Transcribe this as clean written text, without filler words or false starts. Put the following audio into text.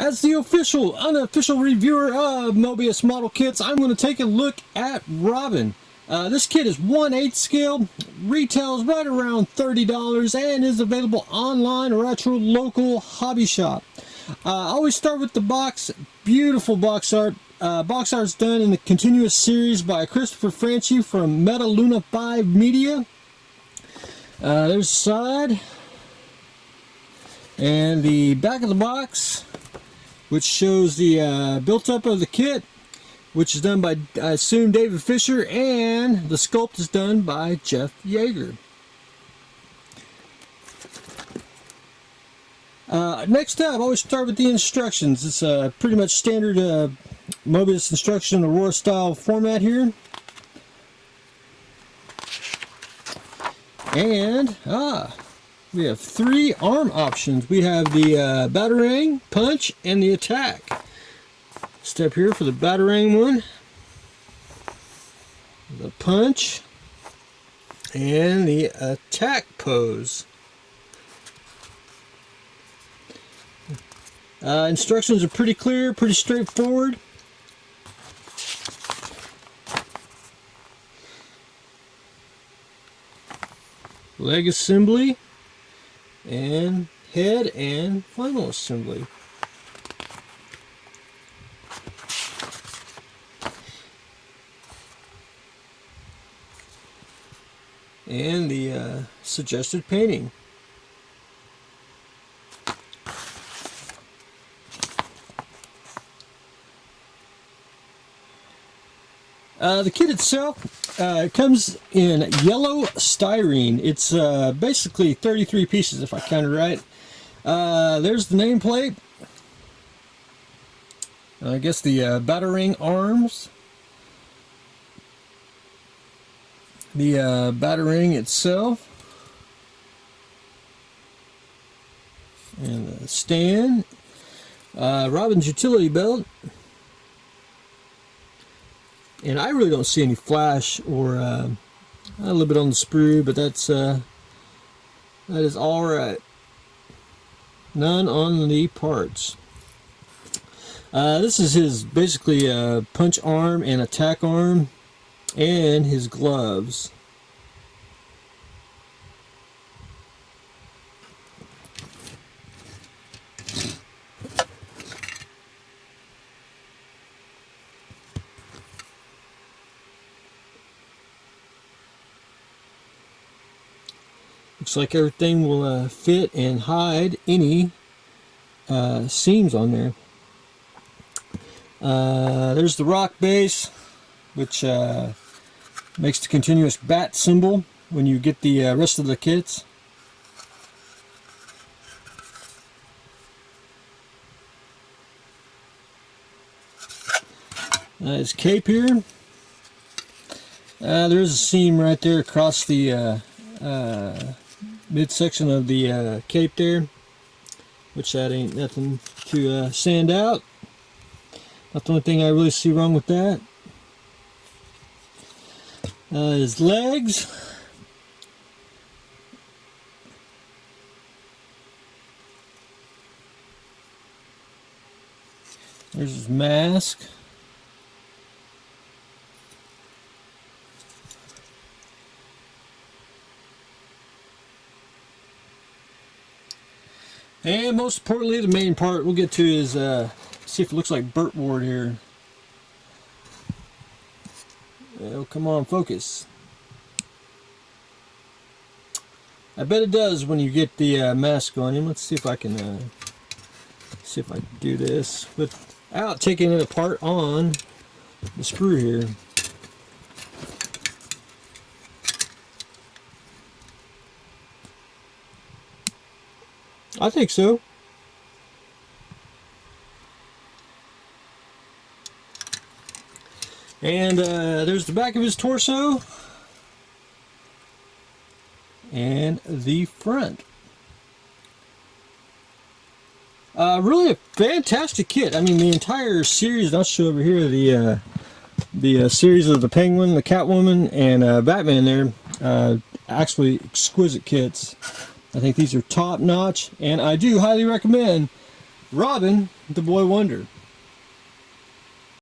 As the official, unofficial reviewer of Moebius model kits, I'm going to take a look at Robin. This kit is 1/8 scale, retails right around $30, and is available online or at your local hobby shop. I always start with the box. Beautiful box art. Box art's done in the continuous series by Christopher Franchi from Meta Luna 5 Media. There's the side. And the back of the box, which shows the built-up of the kit, which is done by, I assume, David Fisher, and the sculpt is done by Jeff Yeager. Next up, I always start with the instructions. It's a pretty much standard Moebius instruction Aurora style format here. And, we have 3 arm options. We have the batarang, punch, and the attack. Step here for the batarang one, the punch, and the attack pose. Instructions are pretty clear, pretty straightforward. Leg assembly, and head and final assembly. And the suggested painting. The kit itself comes in yellow styrene. It's basically 33 pieces if I counted right. There's the nameplate. I guess the batarang arms. The batarang itself. And the stand. Robin's utility belt. And I really don't see any flash or a little bit on the sprue, but that is all right. None on the parts. This is his basically punch arm and attack arm, and his gloves. Looks like everything will fit and hide any seams on there. There's the rock base, which makes the continuous bat symbol when you get the rest of the kits. His cape here. There's a seam right there across the midsection of the cape there, which that ain't nothing to sand out. Not the only thing I really see wrong with that. His legs. There's his mask. And most importantly, the main part we'll get to is see if it looks like Burt Ward here. Oh, come on, focus. I bet it does when you get the mask on him. Let's see if I can do this without taking it apart on the sprue here. I think so. And there's the back of his torso and the front. Really a fantastic kit. I mean, the entire series. I'll show over here the series of the Penguin, the Catwoman, and Batman. There, actually exquisite kits. I think these are top notch, and I do highly recommend Robin, the boy wonder.